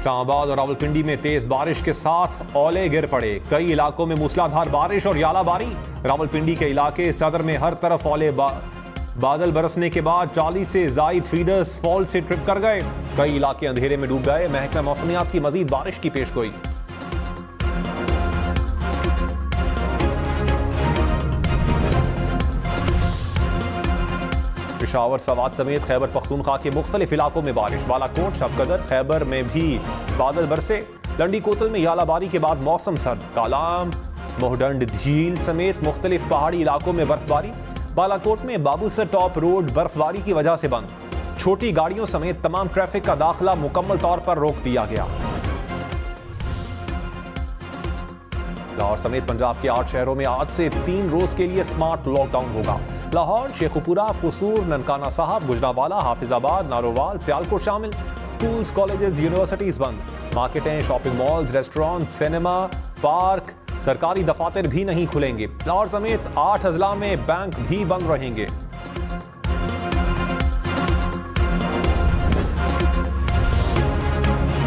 इस्लामाबाद और रावलपिंडी में तेज बारिश के साथ ओले गिर पड़े। कई इलाकों में मूसलाधार बारिश और यालाबारी। रावलपिंडी के इलाके सदर में हर तरफ ओले बादल बरसने के बाद 40 से जायद फीडर्स फॉल्ट से ट्रिप कर गए। कई इलाके अंधेरे में डूब गए। महकमा मौसमियात की मजीद बारिश की पेशगोई। पेशावर, सवात समेत खैबर पख्तूनख्वा के मुख्तलिफ इलाकों में बारिश। बालाकोट, शबकदर, खैबर में भी बादल बरसे। लंडी कोतल में यालाबारी के बाद मौसम सर्द। कालाम, मोहडंड झील समेत मुख्तलिफ पहाड़ी इलाकों में बर्फबारी। बालाकोट में बाबूसर टॉप रोड बर्फबारी की वजह से बंद। छोटी गाड़ियों समेत तमाम ट्रैफिक का दाखिला मुकम्मल तौर पर रोक दिया गया। लाहौर समेत पंजाब के 8 शहरों में आज से 3 रोज के लिए स्मार्ट लॉकडाउन होगा। लाहौर, शेखुपुरा, कसूर, ननकाना साहब, गुजरावाला, हाफिजाबाद, नारोवाल, सियालकोट शामिल। स्कूल्स, कॉलेजेस, यूनिवर्सिटीज बंद। मार्केटें, shopping malls, restaurant, cinema, park, सरकारी दफातर भी नहीं खुलेंगे। लाहौर समेत 8 अजला में बैंक भी बंद रहेंगे।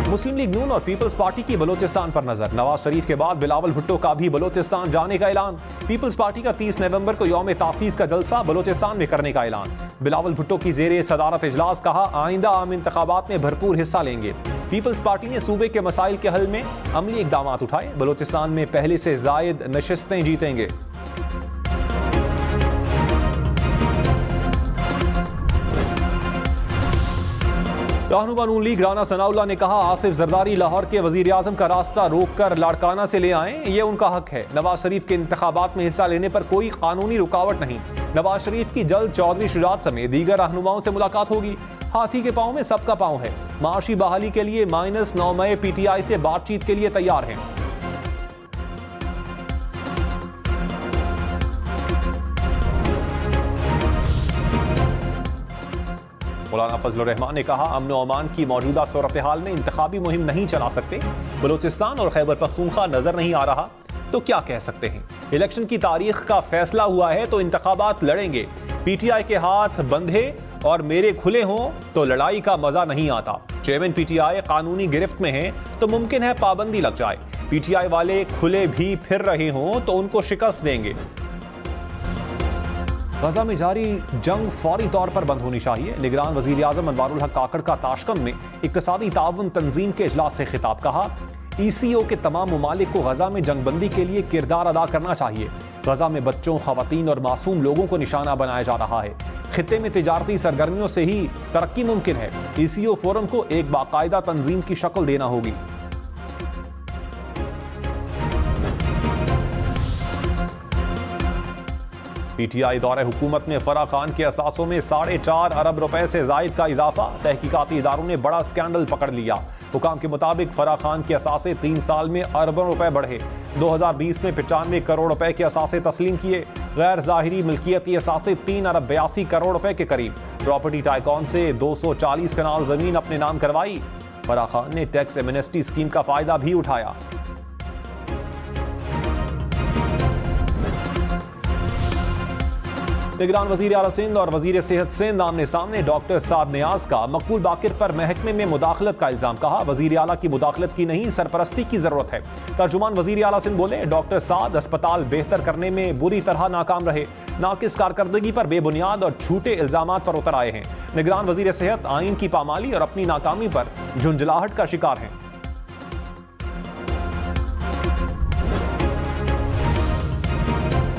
मुस्लिम लीग नून और पीपल्स पार्टी की बलोचिस्तान पर नजर। नवाज शरीफ के बाद बिलावल भुट्टो का भी बलोचिस्तान जाने का ऐलान। पीपल्स पार्टी का 30 नवंबर को यौम तासीस का जलसा बलोचिस्तान में करने का ऐलान। बिलावल भुट्टो की जेरे सदारत इजलास कहा, आइंदा आम इंतखाबात में भरपूर हिस्सा लेंगे। पीपल्स पार्टी ने सूबे के मसाइल के हल में अमली इकदाम उठाए। बलोचिस्तान में पहले से जायद नशिस्तें जीतेंगे। रहनुमा नून लीग राना सनाउल्लाह ने कहा, आसिफ जरदारी लाहौर के वजीर आजम का रास्ता रोककर लाड़काना से ले आएं, ये उनका हक है। नवाज शरीफ के इंतखाबात में हिस्सा लेने पर कोई कानूनी रुकावट नहीं। नवाज शरीफ की जल्द चौधरी शुजात समेत दीगर रहनुमाओं से मुलाकात होगी। हाथी के पांव में सबका पांव है। माशी बहाली के लिए -9 मई PTI से बातचीत के लिए तैयार हैं। मौलाना फजल रहमान ने कहा, अमन और अमान की मौजूदा सूरत हाल में इंतखाबी मुहिम नहीं चला सकते। बलूचिस्तान और खैबर पख्तूनख्वा नजर नहीं आ रहा तो क्या कह सकते हैं। इलेक्शन की तारीख का फैसला हुआ है तो इंतखाबात लड़ेंगे। PTI के हाथ बंधे और मेरे खुले हों तो लड़ाई का मजा नहीं आता। चेयरमैन PTI कानूनी गिरफ्त में हैं तो मुमकिन है पाबंदी लग जाए। PTI वाले खुले भी फिर रहे हों तो उनको शिकस्त देंगे। गजा में जारी जंग फौरी तौर पर बंद होनी चाहिए। निगरान वजीर आजम अनवारुल हक काकड़ का ताशकंद में इक्तिसादी ताउन तंजीम के इजलास से खिताब। कहा, ECO के तमाम ममालिक को गजा में जंगबंदी के लिए किरदार अदा करना चाहिए। गजा में बच्चों, खवातीन और मासूम लोगों को निशाना बनाया जा रहा है। खित्ते में तिजारती सरगर्मियों से ही तरक्की मुमकिन है। ECO फोरम को एक बाकायदा तंजीम की शक्ल देना होगी। PTI दौरे हुकूमत में फराह खान के असासों में 4.5 अरब रुपए से जायद का इजाफा। तहकीकाती इदारों ने बड़ा स्कैंडल पकड़ लिया। हुकाम के मुताबिक फराह खान के असासे 3 साल में अरबों रुपए बढ़े। 2020 में 95 करोड़ रुपए के असासे तस्लीम किए। गैर जाहिरी मिल्कियती असासे 3 अरब 82 करोड़ रुपए के करीब। प्रॉपर्टी टाइकॉन से 240 कनाल जमीन अपने नाम करवाई। फराह खान ने टैक्स एमनेस्टी स्कीम का फायदा भी उठाया। निगरान वजीर आला सिंध और वजीर सेहत सिंध आमने सामने। डॉक्टर साद नियाज का मकबूल बाकिर पर महकमे में मुदाखलत का इल्जाम। कहा, वजीर आला की मुदाखलत की नहीं, सरपरस्ती की जरूरत है। तर्जुमान वजीर आला सिंध बोले, डॉक्टर साद अस्पताल बेहतर करने में बुरी तरह नाकाम रहे। नाकिस कारकर्दगी पर बेबुनियाद और झूठे इल्जामात पर उतर आए हैं। निगरान वजीर सेहत आइन की पामाली और अपनी नाकामी पर झुंझलाहट का शिकार हैं।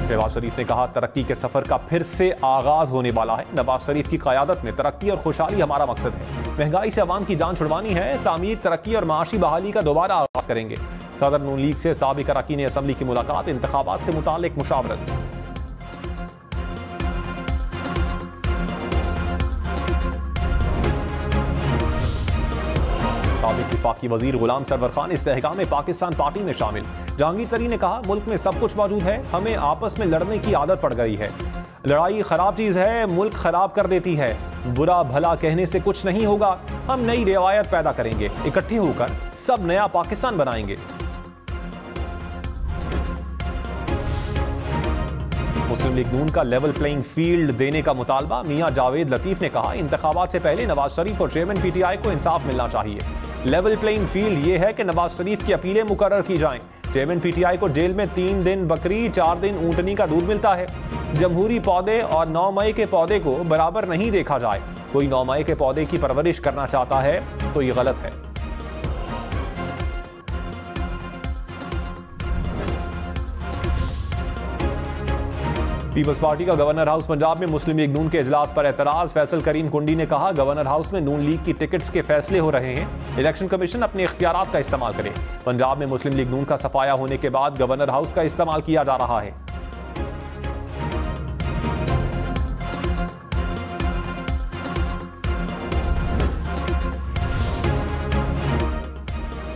नवाज शरीफ ने कहा, तरक्की के सफर का फिर से आगाज होने वाला है। नवाज शरीफ की क़यादत में तरक्की और खुशहाली हमारा मकसद है। महंगाई से अवाम की जान छुड़वानी है। तामीर, तरक्की और माशी बहाली का दोबारा आगाज करेंगे। सदर नून लीग से साबिक़ अरकान असम्बली की मुलाकात। इंतखाबात से मुताल्लिक मुशावरत। साबिक़ वफाकी वजीर गुलाम सरवर खान इस्तेहकाम पाकिस्तान पार्टी में शामिल। जहांगीर तरीन ने कहा, मुल्क में सब कुछ मौजूद है, हमें आपस में लड़ने की आदत पड़ गई है। लड़ाई खराब चीज है, मुल्क खराब कर देती है। बुरा भला कहने से कुछ नहीं होगा। हम नई रिवायत पैदा करेंगे, इकट्ठे होकर सब नया पाकिस्तान बनाएंगे। मुस्लिम लीग नून का लेवल प्लेइंग फील्ड देने का मुतालबा। मियां जावेद लतीफ ने कहा, इंतखाबात से पहले नवाज शरीफ और चेयरमैन PTI को इंसाफ मिलना चाहिए। लेवल प्लेइंग फील्ड ये है कि नवाज शरीफ की अपीलें मुकर्रर की जाएं। चेयरमैन पीटीआई को जेल में 3 दिन बकरी 4 दिन ऊंटनी का दूध मिलता है। जमहूरी पौधे और 9 मई के पौधे को बराबर नहीं देखा जाए। कोई 9 मई के पौधे की परवरिश करना चाहता है तो ये गलत है। पीपल्स पार्टी का गवर्नर हाउस पंजाब में मुस्लिम लीग नून के इजलास पर एतराज। फैसल करीम कुंडी ने कहा, गवर्नर हाउस में नून लीग की टिकट्स के फैसले हो रहे हैं, इलेक्शन कमीशन अपने इख्तियारात का इस्तेमाल करे। पंजाब में मुस्लिम लीग नून का सफाया होने के बाद गवर्नर हाउस का इस्तेमाल किया जा रहा है।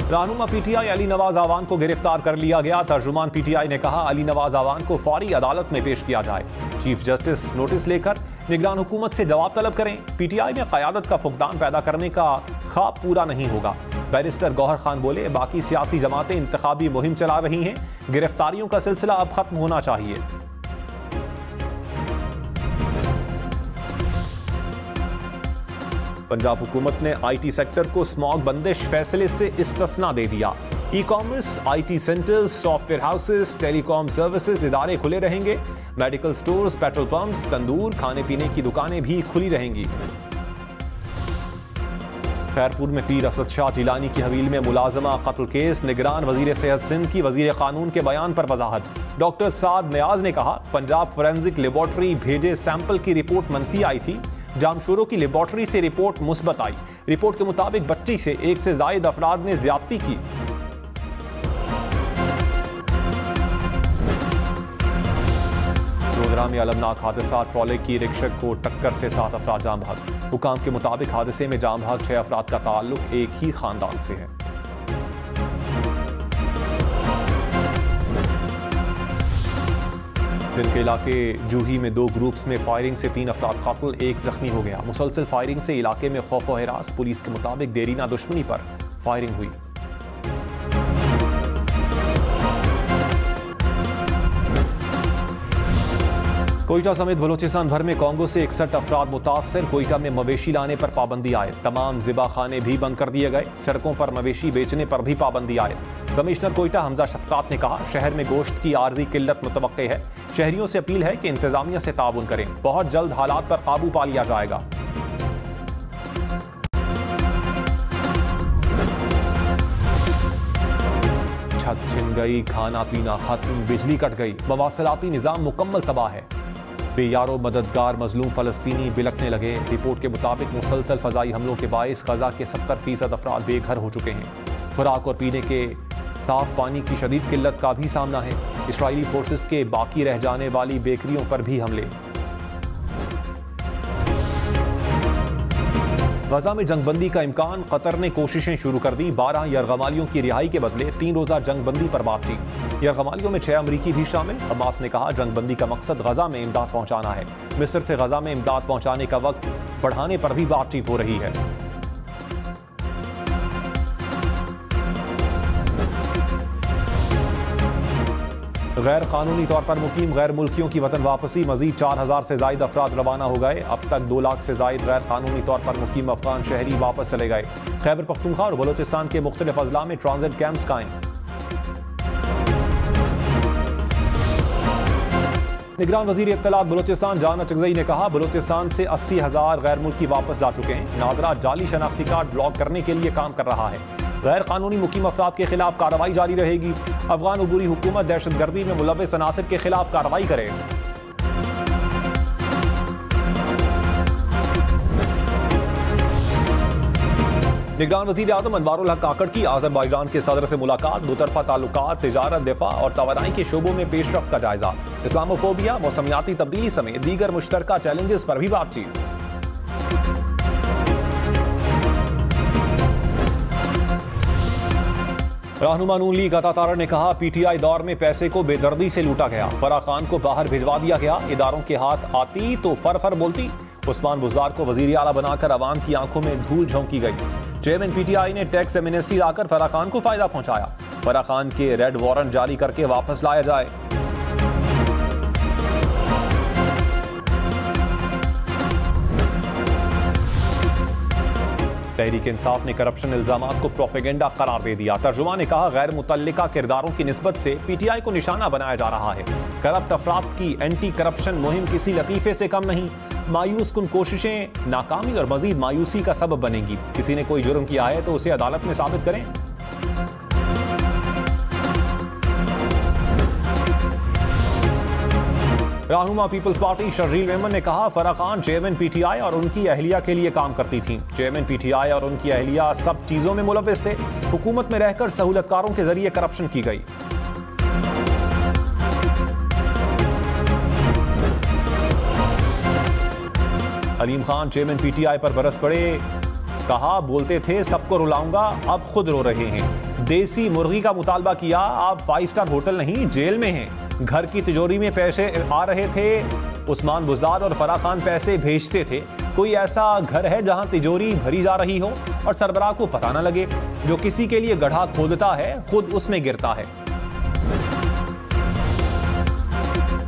रहनुमा पीटीआई अली नवाज आवान को गिरफ्तार कर लिया गया। तर्जुमान पीटीआई ने कहा, अली नवाज आवान को फौरी अदालत में पेश किया जाए। चीफ जस्टिस नोटिस लेकर निगरान हुकूमत से जवाब तलब करें। पीटीआई में क़यादत का फुकदान पैदा करने का ख्वाब पूरा नहीं होगा। बैरिस्टर गौहर खान बोले, बाकी सियासी जमातें इंतखाबी मुहिम चला रही हैं, गिरफ्तारियों का सिलसिला अब खत्म होना चाहिए। पंजाब हुकूमत ने आईटी सेक्टर को स्मॉग बंदिश फैसले से इस्तिस्ना दे दिया। E commerce, IT centres, software houses, telecom services इदारे खुले रहेंगे। मेडिकल स्टोर्स, पेट्रोल पंप्स, तंदूर, खाने पीने की दुकानें भी खुली रहेंगी। खैरपुर में पीर असद शाह जिलानी की हवेली में मुलाजमा कत्ल केस। निगरान वजीर सेहत सिंध की वजीर कानून के बयान पर वजाहत। डॉक्टर साद नियाज ने कहा, पंजाब फोरेंसिक लेबॉर्ट्री भेजे सैंपल की रिपोर्ट मनफी आई थी। जामशोरों की लेबॉर्ट्री से रिपोर्ट मुस्बत आई। रिपोर्ट के मुताबिक बच्ची से 1 से ज्यादा अफराद ने ज्यादती की। गोधरा में अलमनाक हादसा, ट्रॉले की रिक्शा को टक्कर से 7 अफराद जाम बहक। हुकाम के मुताबिक हादसे में जाम बहक 6 अफराद का ताल्लुक एक ही खानदान से है। दिन के इलाके जूही में 2 ग्रुप्स में फायरिंग से 3 अफराद कत्ल, 1 जख्मी हो गया। मुसलसल फायरिंग से इलाके में खौफ व हिरास। पुलिस के मुताबिक देरीना दुश्मनी पर फायरिंग हुई। कोयटा समेत बलोचिस्तान भर में कोंगो से 61 अफराद मुतासर। कोयटा में मवेशी लाने पर पाबंदी आए। तमाम ज़िबाखाने भी बंद कर दिए गए। सड़कों पर मवेशी बेचने पर भी पाबंदी आए। कमिश्नर कोयटा हमजा शफकात ने कहा, शहर में गोश्त की आर्जी किल्लत मुतवक्के है। शहरियों से अपील है कि इंतजामिया से ताउन करें। बहुत जल्द हालात पर काबू पा लिया जाएगा। छत छिन गई, खाना पीना खत्म, बिजली कट गई, मवासलाती निजाम मुकम्मल तबाह है। बेयारो मददगार मजलूम फलस्तीनी बिलखने लगे। रिपोर्ट के मुताबिक मुसलसल फजाई हमलों के बायस गजा के 70% अफराद बेघर हो चुके हैं। खुराक और पीने के साफ पानी की शदीद किल्लत का भी सामना है। इस्राइली फोर्सेस के बाकी रह जाने वाली बेकरियों पर भी हमले। गजा में जंगबंदी का इम्कान, कतर ने कोशिशें शुरू कर दी। 12 यरगमालियों की रिहाई के बदले 3 रोजा जंगबंदी पर बातचीत। यरगमालियों में 6 अमरीकी भी शामिल। हमास ने कहा, जंगबंदी का मकसद गजा में इमदाद पहुंचाना है। मिस्र से गजा में इमदाद पहुंचाने का वक्त बढ़ाने पर भी बातचीत हो रही है। गैर कानूनी तौर पर मुकीम गैर मुल्कियों की वतन वापसी। मजीद 4000 से ज्यादा अफराद रवाना हो गए। अब तक 2 लाख से ज्यादा गैर कानूनी तौर पर मुकीम अफगान शहरी वापस चले गए। खैबर पख्तूनख्वा और बलोचिस्तान के मुख्तलिफ अजला में ट्रांजिट कैंप्स कायम। निगरान वजीर इत्तलात बलोचिस्तान जाना चगजई ने कहा, बलोचिस्तान से 80,000 गैर मुल्की वापस जा चुके हैं। नादरा जाली शनाख्ती कार्ड ब्लॉक करने के लिए काम कर रहा है। गैर कानूनी मुकीम अफराद के खिलाफ कार्रवाई जारी रहेगी। अफगान उबूरी हुकूमत दहशतगर्दी में मुलव्वस अनासिर के खिलाफ कार्रवाई करे। निगरान वज़ीर आज़म अनवारुल हक काकड़ की आज़रबाईजान के सदर से मुलाकात। दोतरफा ताल्लुकात, तिजारत, दिफा और तवानाई के शोबों में पेशरफ्त का जायजा। इस्लामोफोबिया, मौसमियाती तब्दीली समेत दीगर मुश्तरका चैलेंजेस पर भी बातचीत। रहनुमा नून लीग अता तारड़ ने कहा, पीटीआई दौर में पैसे को बेदर्दी से लूटा गया। फराह खान को बाहर भिजवा दिया गया। इदारों के हाथ आती तो फर फर बोलती। उस्मान बुज़दार को वजीर आला बनाकर अवाम की आंखों में धूल झोंकी गई। चेयरमैन पीटीआई ने टैक्स एमनेस्टी लाकर फराह खान को फायदा पहुंचाया। फराह खान के रेड वारंट जारी करके वापस लाया जाए। तहरीक इंसाफ ने करप्शन इल्जामात को प्रोपेगेंडा करार दे दिया। तर्जुमा ने कहा, गैर मुतल्लिका किरदारों की निस्बत से पीटीआई को निशाना बनाया जा रहा है। करप्ट अफराद की एंटी करप्शन मुहिम किसी लतीफे से कम नहीं। मायूस कुन कोशिशें नाकामी और मजीद मायूसी का सबब बनेंगी। किसी ने कोई जुर्म किया है तो उसे अदालत में साबित करें। रहनुमा पीपल्स पार्टी शर्जील मेमन ने कहा, फराह खान चेयरमैन पीटीआई और उनकी अहलिया के लिए काम करती थीं। चेयरमैन पीटीआई और उनकी अहलिया सब चीजों में मुलव्विस थे। हुकूमत में रहकर सहूलतकारों के जरिए करप्शन की गई। अलीम खान चेयरमैन पीटीआई पर बरस पड़े। कहा, बोलते थे सबको रुलाऊंगा, अब खुद रो रहे हैं। देसी मुर्गी का मुतालबा किया, आप 5 स्टार होटल नहीं जेल में हैं। घर की तिजोरी में पैसे आ रहे थे। उस्मान बुज़दार और फराह खान पैसे भेजते थे। कोई ऐसा घर है जहां तिजोरी भरी जा रही हो और सरबराह को पता न लगे? जो किसी के लिए गड्ढा खोदता है खुद उसमें गिरता है।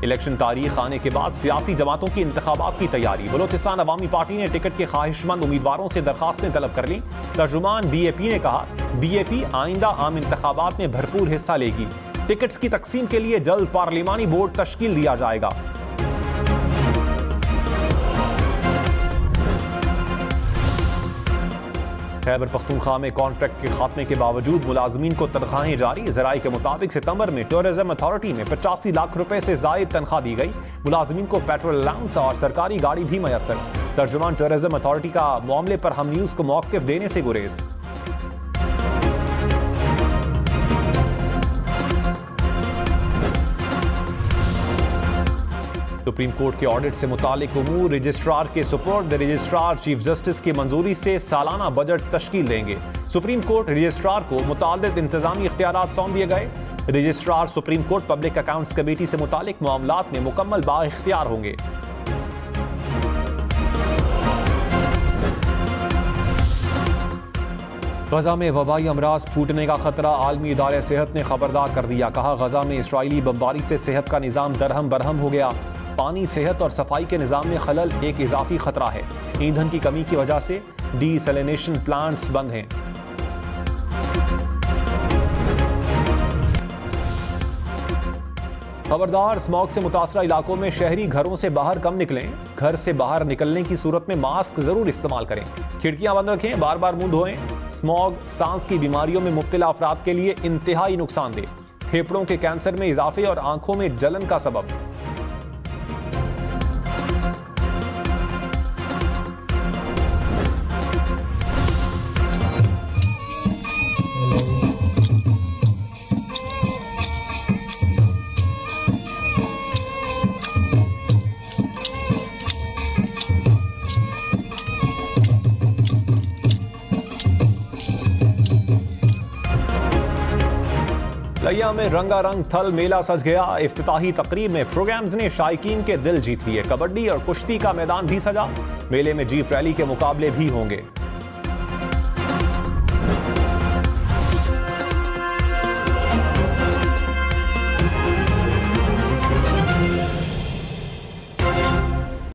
इलेक्शन तारीख आने के बाद सियासी जमातों की इंतखाबात की तैयारी। बलोचिस्तान अवामी पार्टी ने टिकट के ख्वाहिशमंद उम्मीदवारों से दरखास्तें तलब कर ली। तर्जुमान बीएपी ने कहा, बीएपी आइंदा आम इंतखाबात में भरपूर हिस्सा लेगी। टिकट्स की तकसीम के लिए जल्द पार्लिमानी बोर्ड तश्कील दिया जाएगा। खैबर पख्तूनख्वा में कॉन्ट्रैक्ट के खात्मे के बावजूद मुलाजमीन को तनख्वाहें जारी। ज़राए के मुताबिक सितंबर में टूरिज्म अथॉरिटी में 85 लाख रुपए से जायद तनख्वाह दी गई। मुलाजमीन को पेट्रोल अलाउंस और सरकारी गाड़ी भी मयसर। तर्जुमान टूरिज्म अथॉरिटी का मामले पर हम न्यूज को मौक़िफ़ देने से गुरेज। सुप्रीम कोर्ट के ऑडिट से मुतालिक उमूर रजिस्ट्रार के सुपुर्द। द रजिस्ट्रार चीफ जस्टिस की मंजूरी से सालाना बजट तश्कील देंगे। सुप्रीम कोर्ट रजिस्ट्रार को मुताल्लिक़ इंतजामी इख्तियारात सौंप दिए गए। Registrar supreme court public accounts committee से मुतालिक मामलात में मुकम्मल बाइख्तियार होंगे। गजा में वबाई अमराज फूटने का खतरा। आलमी इदारे सेहत ने खबरदार कर दिया। कहा, गजा में इसराइली बमबारी से सेहत का निज़ाम दरहम बरहम हो गया। पानी, सेहत और सफाई के निज़ाम में खलल एक इजाफी खतरा है। ईंधन की कमी की वजह से डीसैलिनेशन प्लांट्स बंद हैं। खबरदार, स्मॉग से मुतासरा इलाकों में शहरी घरों से बाहर कम निकलें। घर से बाहर निकलने की सूरत में मास्क जरूर इस्तेमाल करें। खिड़कियां बंद रखें, बार बार मुंह धोएं। स्मॉग सांस की बीमारियों में मुब्तला अफराद के लिए इंतहाई नुकसानदेह। फेफड़ों के कैंसर में इजाफे और आंखों में जलन का सबब। लैया में रंगारंग थल मेला सज गया। इफ्तिताही तकरीब में प्रोग्राम्स ने शायकीन के दिल जीत लिए। कबड्डी और कुश्ती का मैदान भी सजा। मेले में जीप रैली के मुकाबले भी होंगे।